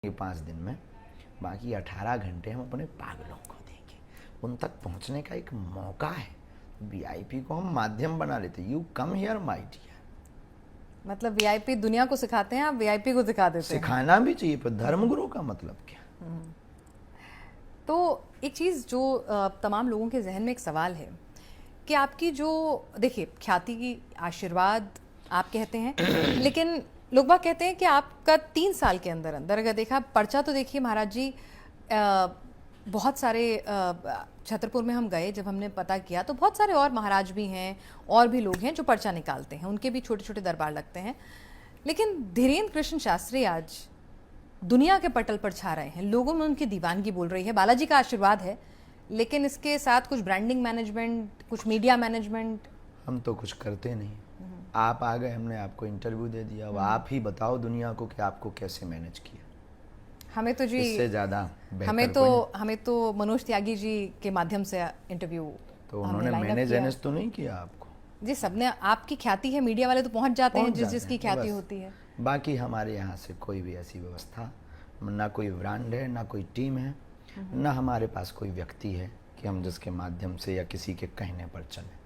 ये 5 दिन में, बाकी 18 घंटे हम अपने पागलों को देंगे। उन तक पहुंचने का एक मौका है। वीआईपी को हम माध्यम बना लेते। You come here my dear. मतलब वीआईपी दुनिया को सिखाते हैं, आप वीआईपी को दिखा देते हैं। सिखाना भी चाहिए, पर धर्मगुरु का मतलब क्या? तो एक चीज़ जो तमाम लोगों के जहन में एक सवाल है कि आपकी जो, देखिए, ख्याति की आशीर्वाद आप कहते हैं, लेकिन लोग बाग कहते हैं कि आपका 3 साल के अंदर अंदर अगर देखा पर्चा, तो देखिए महाराज जी, बहुत सारे छतरपुर में हम गए, जब हमने पता किया तो बहुत सारे और महाराज भी हैं और भी लोग हैं जो पर्चा निकालते हैं, उनके भी छोटे छोटे दरबार लगते हैं। लेकिन धीरेन्द्र कृष्ण शास्त्री आज दुनिया के पटल पर छा रहे हैं, लोगों में उनकी दीवानगी बोल रही है। बालाजी का आशीर्वाद है, लेकिन इसके साथ कुछ ब्रांडिंग मैनेजमेंट, कुछ मीडिया मैनेजमेंट। हम तो कुछ करते नहीं। आप आ गए, हमने आपको इंटरव्यू दे दिया। अब आप ही बताओ दुनिया को कि आपको कैसे मैनेज किया। हमें तो जी, इससे ज्यादा हमें तो मनोज त्यागी जी के माध्यम से इंटरव्यू, तो उन्होंने मैनेज तो नहीं किया आपको जी। सबने, आपकी ख्याति है, मीडिया वाले तो पहुंच जाते हैं जिसकी ख्याति होती है। बाकी हमारे यहाँ से कोई भी ऐसी व्यवस्था, ना कोई ब्रांड है, ना कोई टीम है, ना हमारे पास कोई व्यक्ति है कि हम जिसके माध्यम से या किसी के कहने पर चले।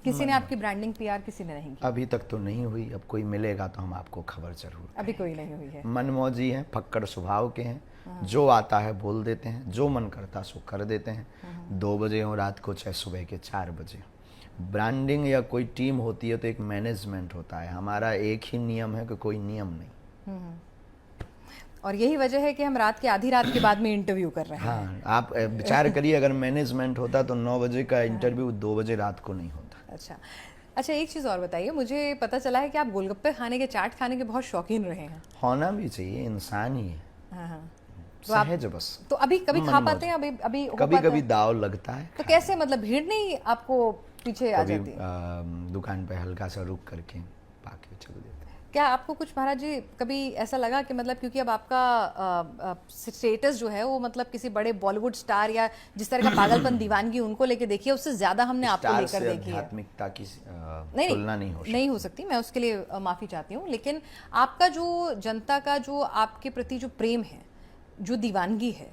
किसी ने आपकी ब्रांडिंग पीआर किसी ने नहीं की? अभी तक तो नहीं हुई। अब कोई मिलेगा तो हम आपको खबर जरूर। अभी कोई नहीं हुई है। मनमौजी हैं, फक्कड़ स्वभाव के हैं, जो आता है बोल देते हैं, जो मन करता सो कर देते हैं। 2 बजे हो रात को, चाहे सुबह के 4 बजे। ब्रांडिंग या कोई टीम होती है तो एक मैनेजमेंट होता है। हमारा एक ही नियम है कि कोई नियम नहीं। और यही वजह है कि हम रात के आधी रात के बाद में इंटरव्यू कर रहे हैं। हाँ, आप विचार करिए, अगर मैनेजमेंट होता तो 9 बजे का इंटरव्यू 2 बजे रात को नहीं होता। अच्छा, एक चीज़ और बताइए, मुझे पता चला है कि आप गोलगप्पे खाने के, चाट खाने के बहुत शौकीन रहे हैं। होना भी चाहिए, इंसान ही है। हाँ। सहज बस। तो अभी कभी खा पाते हैं? अभी कभी कभी दाव लगता है। तो कैसे, मतलब भीड़ नहीं आपको पीछे आ जाती? दुकान पे हल्का सा रुक करके पाके चल देते हैं। क्या आपको कुछ महाराज जी कभी ऐसा लगा कि मतलब, क्योंकि अब आपका स्टेटस जो है वो मतलब किसी बड़े बॉलीवुड स्टार या जिस तरह का पागलपन दीवानगी उनको लेके देखी है, उससे ज्यादा हमने आपको लेकर देखी है। आध्यात्मिकता की तुलना नहीं हो सकती। मैं उसके लिए माफी चाहती हूँ, लेकिन आपका जो जनता का जो आपके प्रति जो प्रेम है, जो दीवानगी है,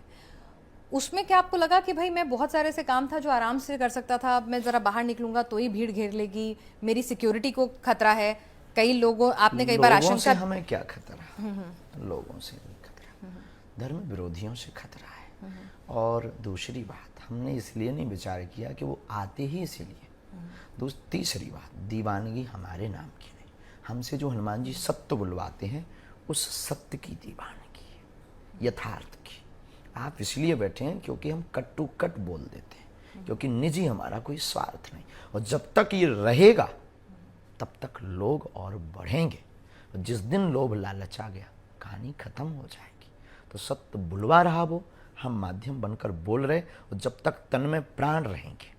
उसमें क्या आपको लगा कि भाई मैं बहुत सारे ऐसे काम था जो आराम से कर सकता था, अब मैं जरा बाहर निकलूंगा तो ही भीड़ घेर लेगी, मेरी सिक्योरिटी को खतरा है? कई लोगों, आपने कई बार आशंका, हमें क्या खतरा? लोगों से नहीं खतरा, धर्म विरोधियों से खतरा है। और दूसरी बात, हमने इसलिए नहीं विचार किया कि वो आते ही इसीलिए। तीसरी बात, दीवानगी हमारे नाम की नहीं, हमसे जो हनुमान जी सत्य बुलवाते हैं उस सत्य की दीवानगी है, यथार्थ की। आप इसलिए बैठे हैं क्योंकि हम कट टू कट बोल देते हैं, क्योंकि निजी हमारा कोई स्वार्थ नहीं। और जब तक ये रहेगा तब तक लोग और बढ़ेंगे। जिस दिन लोभ लालच आ गया, कहानी खत्म हो जाएगी। तो सत्य बुलवा रहा वो, हम माध्यम बनकर बोल रहे, और जब तक तन में प्राण रहेंगे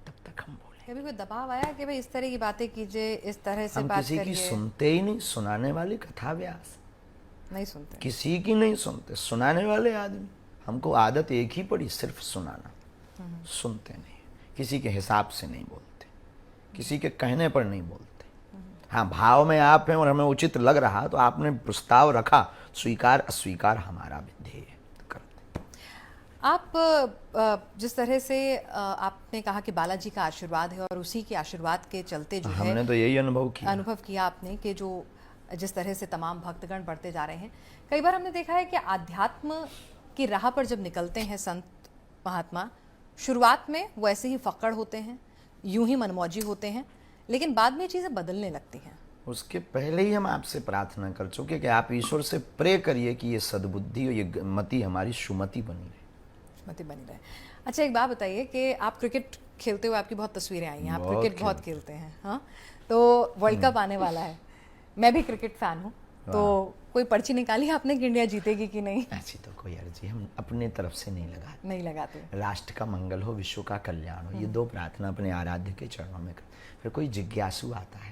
तब तक हम बोलेंगे। कभी कोई दबाव आया कि भाई इस तरह की बातें कीजिए, इस तरह से बात करिए? हम किसी की सुनते ही नहीं। सुनाने वाले कथा व्यास नहीं सुनते, किसी की नहीं सुनते। सुनाने वाले आदमी, हमको आदत एक ही पड़ी, सिर्फ सुनाना। सुनते नहीं, किसी के हिसाब से नहीं बोलते, किसी के कहने पर नहीं बोलते। हाँ, भाव में आप हैं और हमें उचित लग रहा तो आपने प्रस्ताव रखा, स्वीकार अस्वीकार हमारा विधेय करते। आप जिस तरह से आपने कहा कि बालाजी का आशीर्वाद है और उसी के आशीर्वाद के चलते जो है, हमने तो यही अनुभव किया आपने कि जो जिस तरह से तमाम भक्तगण बढ़ते जा रहे हैं। कई बार हमने देखा है कि आध्यात्म की राह पर जब निकलते हैं संत महात्मा, शुरुआत में वो ऐसे ही फक्कड़ होते हैं, यूं ही मनमौजी होते हैं, लेकिन बाद में चीज़ें बदलने लगती हैं। उसके पहले ही हम आपसे प्रार्थना कर चुके कि आप ईश्वर से प्रे करिए कि ये सद्बुद्धि और ये मति हमारी सुमति बनी रहे। अच्छा, एक बात बताइए कि आप क्रिकेट खेलते हुए आपकी बहुत तस्वीरें आई हैं, आप क्रिकेट बहुत खेलते हैं। हाँ, तो वर्ल्ड कप आने वाला है, मैं भी क्रिकेट फैन हूँ, तो कोई पर्ची निकाली आपने कि इंडिया जीतेगी कि नहीं? ऐसी तो कोई अर्जी हम अपने तरफ से नहीं लगाते। राष्ट्र का मंगल हो, विश्व का कल्याण हो, ये 2 प्रार्थना अपने आराध्य के चरणों में कर। फिर कोई जिज्ञासु आता है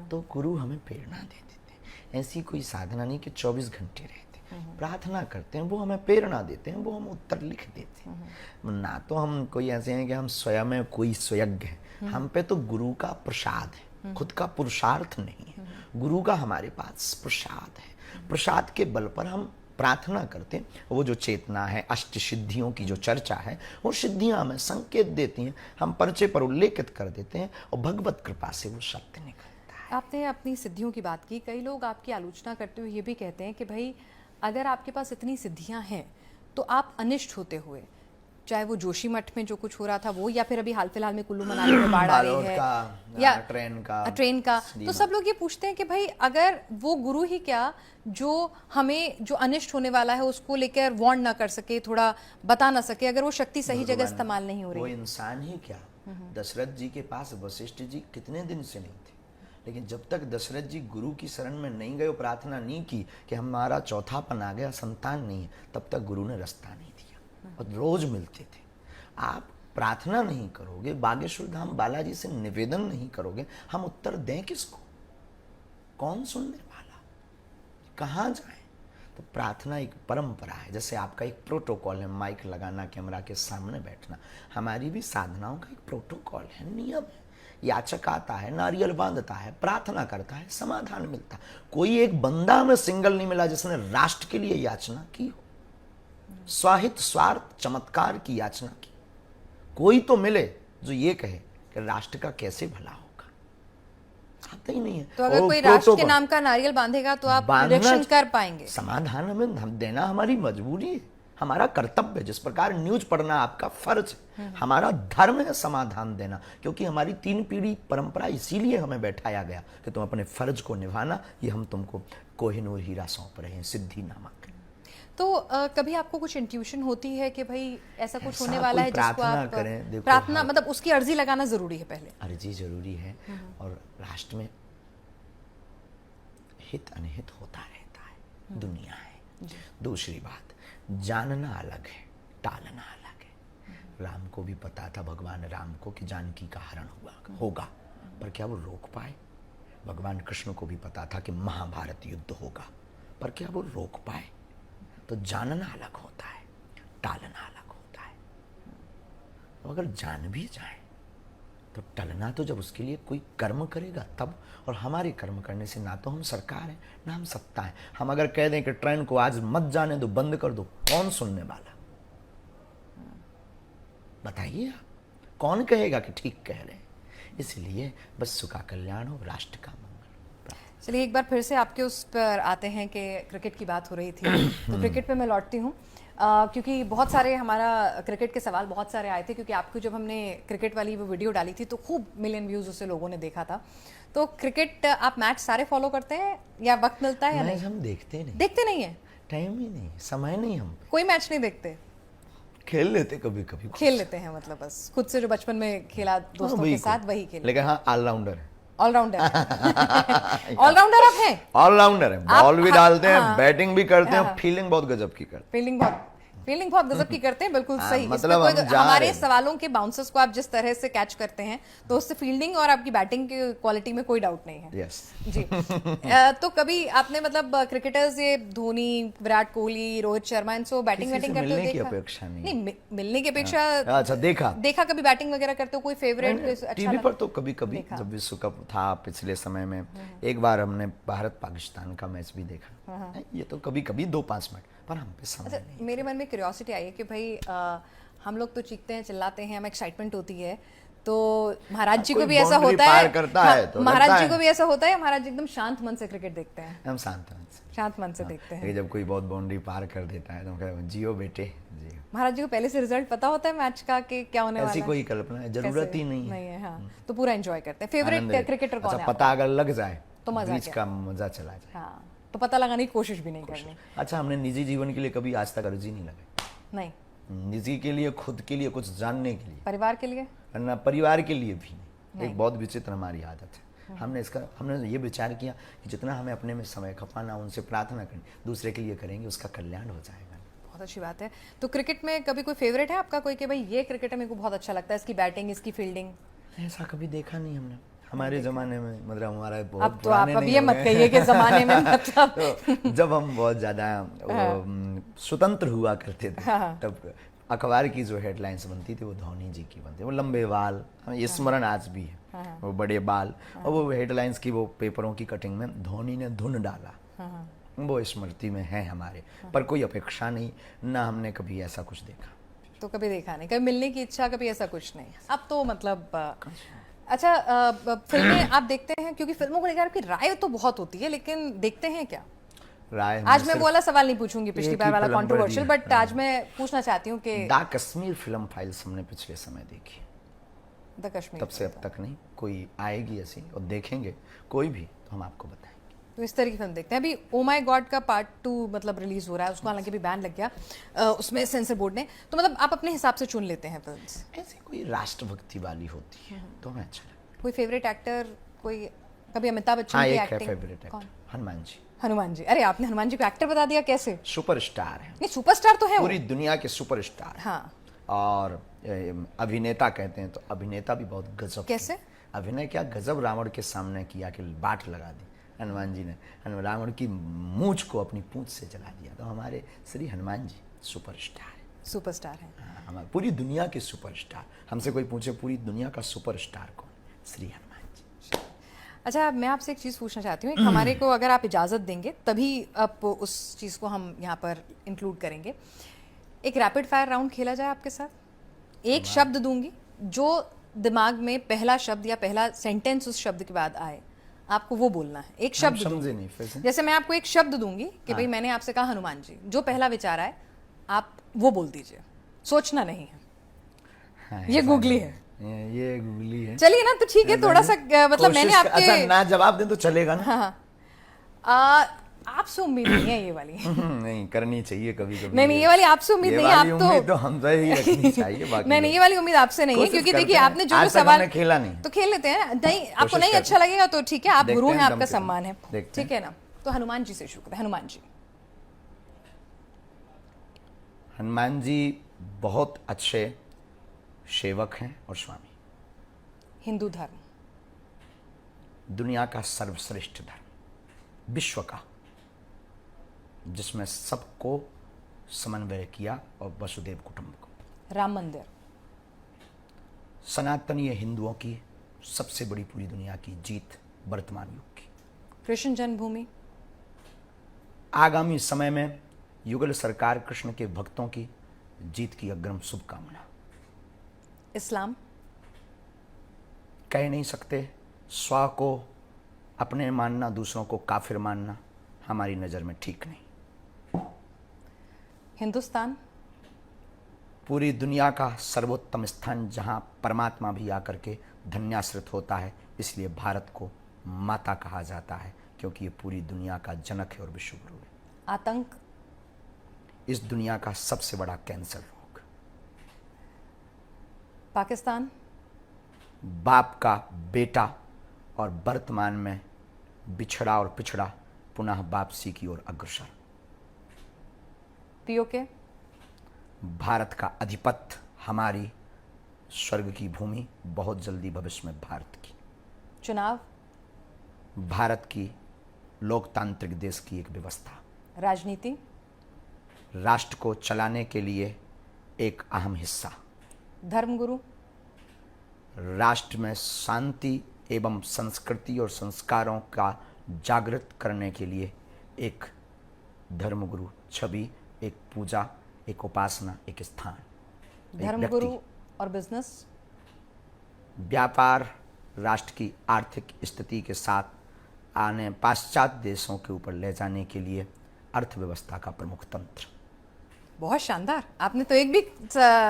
तो गुरु हमें प्रेरणा दे देते हैं। ऐसी कोई साधना नहीं कि 24 घंटे रहते, प्रार्थना करते हैं, वो हमें प्रेरणा देते हैं, वो हम उत्तर लिख देते हैं। ना तो हम कोई ऐसे हैं कि हम स्वयं कोई स्वयज्ञ हैं, हम पे तो गुरु का प्रसाद है, खुद का पुरुषार्थ नहीं है। गुरु का हमारे पास प्रसाद है, प्रसाद के बल पर हम प्रार्थना करते हैं, वो जो चेतना है, अष्ट सिद्धियों की जो चर्चा है, वो सिद्धियां हमें संकेत देती हैं, हम पर्चे पर उल्लेखित कर देते हैं और भगवत कृपा से वो सत्य निकलता है। आपने अपनी सिद्धियों की बात की, कई लोग आपकी आलोचना करते हुए ये भी कहते हैं कि भाई अगर आपके पास इतनी सिद्धियां हैं तो आप अनिष्ट होते हुए, चाहे वो जोशी मठ में जो कुछ हो रहा था वो, या फिर अभी हाल फिलहाल में कुल्लू मनाली में बाढ़ आ रही बालोद है, का, या ट्रेन का, तो सब लोग ये पूछते हैं कि भाई अगर वो गुरु ही क्या जो हमें जो अनिष्ट होने वाला है उसको लेकर वार्न ना कर सके, थोड़ा बता ना सके, अगर वो शक्ति सही जगह इस्तेमाल नहीं हो वो रही। इंसान ही क्या, दशरथ जी के पास वशिष्ठ जी कितने दिन से नहीं थे, लेकिन जब तक दशरथ जी गुरु की शरण में नहीं गए, प्रार्थना नहीं की कि हमारा चौथापन आ गया, संतान नहीं है, तब तक गुरु ने रास्ता नहीं दिया और रोज मिलते थे। आप प्रार्थना नहीं करोगे, बागेश्वर धाम बालाजी से निवेदन नहीं करोगे, हम उत्तर दें किसको? कौन सुनने वाला? कहाँ जाएं? तो प्रार्थना एक परंपरा है, जैसे आपका एक प्रोटोकॉल है, माइक लगाना, कैमरा के सामने बैठना, हमारी भी साधनाओं का एक प्रोटोकॉल है, नियम है। याचक आता है, नारियल बांधता है, प्रार्थना करता है, समाधान मिलता है। कोई एक बंदा हमें सिंगल नहीं मिला जिसने राष्ट्र के लिए याचना की हो, स्वाहित स्वार्थ चमत्कार की याचना की। कोई तो मिले जो ये कहे कि राष्ट्र का कैसे भला होगा, आता ही नहीं है। तो अगर कोई राष्ट्र के नाम का नारियल बांधेगा तो आप रिएक्शन कर पाएंगे? समाधान हमें हम देना हमारी मजबूरी है, हमारा कर्तव्य है। जिस प्रकार न्यूज पढ़ना आपका फर्ज है, हमारा धर्म है समाधान देना, क्योंकि हमारी 3 पीढ़ी परंपरा इसीलिए हमें बैठाया गया कि तुम अपने फर्ज को निभाना, ये हम तुमको कोहिनूर हीरा सौंप रहे हैं, सिद्धि नामक। तो कभी आपको कुछ इंट्यूशन होती है कि भाई ऐसा कुछ होने वाला है जिसको प्रार्थना आप करें? देखो, प्रार्थना मतलब उसकी अर्जी लगाना जरूरी है पहले? अर्जी जरूरी है, और राष्ट्र में हित अनहित होता रहता है, दुनिया है। दूसरी बात, जानना अलग है, टालना अलग है। राम को भी पता था, भगवान राम को, कि जानकी का हरण होगा, पर क्या वो रोक पाए? भगवान कृष्ण को भी पता था कि महाभारत युद्ध होगा, पर क्या वो रोक पाए? तो जानना अलग होता है, टालना अलग होता है। तो अगर जान भी जाए तो टलना तो जब उसके लिए कोई कर्म करेगा तब, और हमारे कर्म करने से ना तो हम सरकार है ना हम सत्ता है। हम अगर कह दें कि ट्रेन को आज मत जाने दो, बंद कर दो, कौन सुनने वाला? बताइए आप, कौन कहेगा कि ठीक कह रहे हैं? इसलिए बस सुखा कल्याण हो, राष्ट्र का मंगल। चलिए एक बार फिर से आपके उस पर आते हैं कि क्रिकेट की बात हो रही थी, तो क्रिकेट पे मैं लौटती हूँ, क्योंकि बहुत सारे हमारा क्रिकेट के सवाल बहुत सारे आए थे, क्योंकि आपको जब हमने क्रिकेट वाली वो वीडियो डाली थी तो खूब मिलियन व्यूज़ उससे लोगों ने देखा था। तो क्रिकेट आप मैच सारे फॉलो करते हैं या वक्त मिलता है या नहीं? हम देखते नहीं, देखते नहीं है, टाइम ही नहीं, समय नहीं, हम कोई मैच नहीं देखते? खेल लेते कभी कभी, खेल लेते हैं, मतलब बस खुद से जो बचपन में खेला दोस्तों के साथ वही खेल। लेकिन हाँ, ऑलराउंडर है। ऑलराउंडर ऑलराउंडर आप हैं? ऑलराउंडर है, बॉल भी डालते हैं, बैटिंग भी करते हैं, फील्डिंग बहुत गजब की करते हैं। फील्डिंग बहुत गजब की करते हैं, बिल्कुल सही। मतलब हमारे सवालों के बाउंसर्स को आप जिस तरह से कैच करते हैं तो उससे फील्डिंग और आपकी बैटिंग की क्वालिटी में कोई डाउट नहीं है। यस जी। तो कभी आपने मतलब क्रिकेटर्स ये धोनी, विराट कोहली, रोहित शर्मा, इनसे बैटिंग करते हो मिलने की देखा? अपेक्षा नहीं, मिलने की अपेक्षा, अच्छा देखा कभी बैटिंग वगैरह करते हो? कोई फेवरेट टीवी पर तो कभी कभी, जब विश्व कप था पिछले समय में, एक बार हमने भारत पाकिस्तान का मैच भी देखा। ये तो कभी कभी 2-5 मिनट, पर हम पे समय नहीं। मेरे मन में क्यूरियोसिटी आई है कि भाई हम लोग तो चीखते हैं, चिल्लाते हैं, हमें एक्साइटमेंट होती है, तो महाराज जी को भी ऐसा होता है? महाराज जी को भी ऐसा होता है? महाराज जी एकदम शांत मन से क्रिकेट देखते हैं? हम शांत मन से देखते हैं। जब कोई बहुत बाउंड्री पार कर देता है तो हम कहते हैं जियो बेटे जियो। महाराज जी को पहले से रिजल्ट पता होता है मैच का कि क्या होने वाला है? ऐसी कोई कल्पना है, जरूरत ही नहीं है। हाँ, तो पूरा एंजॉय करते हैं। फेवरेट क्रिकेटर कौन है? पता अगर लग जाए तो बीच का मजा चला जाए, हाँ, तो पता लगाने की कोशिश भी नहीं करनी। अच्छा, हमने निजी जीवन के लिए कभी आज तक अर्जी नहीं लगाई। नहीं, निजी के लिए, खुद के लिए, कुछ जानने के लिए, परिवार के लिए ना, परिवार के लिए भी नहीं। एक बहुत विचित्र हमारी आदत है, हमने ये विचार किया कि जितना हमें अपने में समय खपाना, उनसे प्रार्थना करनी, दूसरे के लिए करेंगे, उसका कल्याण हो जाएगा। बहुत अच्छी बात है। तो क्रिकेट में कभी कोई फेवरेट है आपका, कोई कि भाई ये क्रिकेटर मेरे को बहुत अच्छा लगता है, इसकी बैटिंग, इसकी फील्डिंग? ऐसा कभी देखा नहीं हमने हमारे जमाने में, मतलब हमारा बहुत अब तो आप ये मत कहिए कि जमाने में मतलब तो जब हम बहुत ज्यादा स्वतंत्र हुआ करते थे, तब अखबार की जो हेडलाइंस बनती थी वो धोनी जी की बनती, वो लंबे बाल, हमें स्मरण आज भी है, वो बड़े बाल, और वो हेडलाइंस की, वो पेपरों की कटिंग में धोनी ने धुन डाला, वो स्मृति में है हमारे, पर कोई अपेक्षा नहीं, ना हमने कभी ऐसा कुछ देखा। तो कभी देखा नहीं, कभी मिलने की इच्छा, कभी ऐसा कुछ नहीं। अब तो मतलब अच्छा, फिल्में आप देखते हैं? क्योंकि फिल्मों को लेकर आपकी राय तो बहुत होती है, लेकिन देखते हैं क्या? राय आज मैं वो वाला सवाल नहीं पूछूंगी, पिछली एक बार ही वाला फिल्म कंट्रोवर्शियल, बढ़ी है। बट आज मैं पूछना चाहती हूँ कि द कश्मीर फिल्म फाइल्स हमने पिछले समय देखी, द कश्मीर, तब से अब तक नहीं कोई आएगी ऐसी, और देखेंगे कोई भी तो हम आपको बताएंगे। तो इस तरह की फिल्म देखते हैं। अभी ओ माय गॉड का पार्ट 2 मतलब रिलीज हो रहा है, उसको हालांकि भी बैन लग गया उसमें सेंसर बोर्ड ने, तो मतलब आप अपने हिसाब से चुन लेते हैं फिल्म्स? ऐसी कोई राष्ट्रभक्ति वाली होती है तो हमें अच्छा लगता कोई फेवरेट एक्टर, कोई कभी अमिताभ है। बच्चन हाँ, की एक है एक्टिंग? फेवरेट कौन? एक्टर, हनुमान जी। हनुमान जी। अरे आपने हनुमान जी को एक्टर बता दिया, कैसे? सुपरस्टार है, नहीं, सुपरस्टार तो है वो। पूरी दुनिया के सुपरस्टार। हाँ, और अभिनेता कहते हैं तो अभिनेता भी बहुत गजब। कैसे? अभिनय क्या गजब रावण के सामने किया कि बाट लगा दी हनुमान जी ने, रावण की मूंछ को अपनी पूंछ से जला दिया। तो हमारे श्री हनुमान जी सुपरस्टार है। सुपरस्टार है। हाँ, हमारे पूरी दुनिया के सुपरस्टार। हमसे कोई पूछे पूरी दुनिया का सुपरस्टार कौन, श्री हनुमान जी। अच्छा, मैं आपसे एक चीज़ पूछना चाहती हूँ, हमारे को अगर आप इजाज़त देंगे तभी आप उस चीज़ को हम यहाँ पर इंक्लूड करेंगे। एक रैपिड फायर राउंड खेला जाए आपके साथ। एक शब्द दूंगी, जो दिमाग में पहला शब्द या पहला सेंटेंस उस शब्द के बाद आए, आपको वो बोलना है। एक शब्द समझे दूंगी। नहीं फिर से? जैसे मैं आपको एक शब्द दूंगी कि भाई मैंने आपसे कहा हनुमान जी, जो पहला विचार आए आप वो बोल दीजिए, सोचना नहीं है। हाँ, ये गूगली है। ये गूगली है। चलिए ना, तो ठीक है, थोड़ा सा मतलब मैंने आपके अच्छा ना जवाब दें तो चलेगा ना? हाँ, आपसे उम्मीद नहीं है ये वाली। नहीं, करनी चाहिए कभी कभी। नहीं, ये वाली आपसे उम्मीद नहीं है, आप उम्मीद तो हमसे ही रखनी चाहिए। बाकी नहीं, ये वाली उम्मीद आपसे नहीं है, क्योंकि देखिए आपने जो सवाल खेला नहीं, तो खेल लेते हैं। नहीं, आपको नहीं अच्छा लगेगा तो ठीक है, आप गुरु हैं, आपका सम्मान है, ठीक है ना? तो हनुमान जी से शुरू करते हैं। हनुमान जी। हनुमान जी बहुत अच्छे सेवक हैं और स्वामी। हिंदू धर्म। दुनिया का सर्वश्रेष्ठ धर्म, विश्व का, जिसमें सबको समन्वय किया, और वसुदेव कुटुंबकम। राम मंदिर। सनातनीय हिंदुओं की सबसे बड़ी पूरी दुनिया की जीत वर्तमान युग की। कृष्ण जन्मभूमि। आगामी समय में युगल सरकार कृष्ण के भक्तों की जीत की अग्रिम शुभकामना। इस्लाम। कह नहीं सकते, स्व को अपने मानना, दूसरों को काफिर मानना हमारी नज़र में ठीक नहीं। हिंदुस्तान। पूरी दुनिया का सर्वोत्तम स्थान, जहां परमात्मा भी आकर के धन्याश्रित होता है, इसलिए भारत को माता कहा जाता है, क्योंकि ये पूरी दुनिया का जनक है और विश्व गुरु है। आतंक। इस दुनिया का सबसे बड़ा कैंसर रोग। पाकिस्तान। बाप का बेटा और वर्तमान में बिछड़ा और पिछड़ा पुनः वापसी की ओर अग्रसर। पीओके। भारत का अधिपत्य, हमारी स्वर्ग की भूमि, बहुत जल्दी भविष्य में भारत की। चुनाव। भारत की लोकतांत्रिक देश की एक व्यवस्था। राजनीति। राष्ट्र को चलाने के लिए एक अहम हिस्सा। धर्मगुरु। राष्ट्र में शांति एवं संस्कृति और संस्कारों का जागृत करने के लिए एक धर्मगुरु छवि, एक पूजा, एक उपासना, एक स्थान, एक धर्मगुरु व्यक्ति। और बिजनेस। व्यापार राष्ट्र की आर्थिक स्थिति के साथ आने पाश्चात्य देशों के ऊपर ले जाने के लिए अर्थव्यवस्था का प्रमुख तंत्र। बहुत शानदार। आपने तो एक भी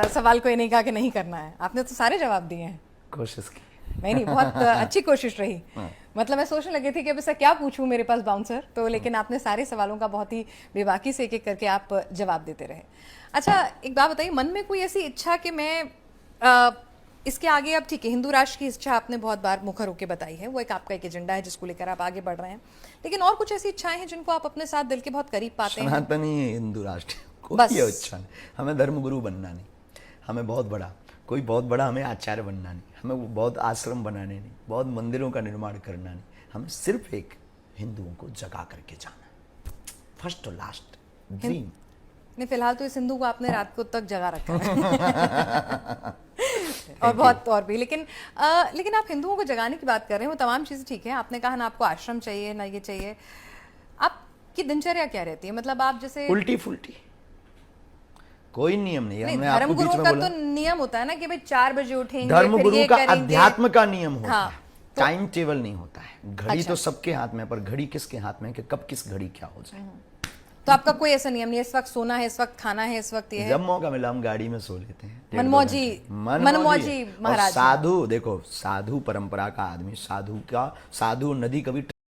सवाल को ये नहीं कहा कि नहीं करना है, आपने तो सारे जवाब दिए हैं। कोशिश की। नहीं, बहुत अच्छी कोशिश रही। मतलब मैं सोचने लगी थी कि अब ऐसा क्या पूछूं, मेरे पास बाउंसर, तो लेकिन आपने सारे सवालों का बहुत ही बेबाकी से एक एक करके आप जवाब देते रहे। अच्छा, एक बात बताइए, मन में कोई ऐसी इच्छा कि मैं इसके आगे, अब ठीक है हिंदू राष्ट्र की इच्छा आपने बहुत बार मुखर होकर बताई है, वो एक आपका एक एजेंडा है जिसको लेकर आप आगे बढ़ रहे हैं, लेकिन और कुछ ऐसी इच्छाएं हैं जिनको आप अपने साथ दिल के बहुत करीब पाते हैं? सनातनी हिंदू राष्ट्र बस। कोई इच्छा नहीं, हमें धर्मगुरु बनना नहीं, हमें बहुत बड़ा हमें आचार्य बनना नहीं, हमें वो बहुत आश्रम बनाने नहीं, बहुत मंदिरों का निर्माण करना नहीं, हमें सिर्फ एक हिंदुओं को जगा करके जाना, फर्स्ट और लास्ट ड्रीम। नहीं, फिलहाल तो इस हिंदू को आपने रात को तक जगा रखा है। और बहुत और भी, लेकिन आप हिंदुओं को जगाने की बात कर रहे हैं, वो तमाम चीज़ें ठीक है, आपने कहा ना आपको आश्रम चाहिए ना ये चाहिए, आप कि दिनचर्या क्या रहती है? मतलब आप जैसे उल्टी फुल्टी, कोई नियम नहीं है। नहीं, हमने आपको बीच धर्मगुरुओं में का बोला, तो नियम होता है ना कि भाई 4 बजे उठेंगे, फिर धर्मगुरु ये का करेंगे। अध्यात्म का नियम होता हाँ, है, टाइम टेबल नहीं होता है। घड़ी अच्छा। तो सबके हाथ में है, पर घड़ी किसके हाथ में है कि कब किस घड़ी क्या हो जाए। तो आपका कोई ऐसा नियम नहीं है, इस वक्त सोना है, इस वक्त खाना है, इस वक्त ये है? जब मौका मिला हम गाड़ी में सो लेते हैं। 1.5-2 मनमौजी, घंटे। मनमौजी और महाराज हैं। साधु, देखो साधु परंपरा का आदमी, साधु नदी कभी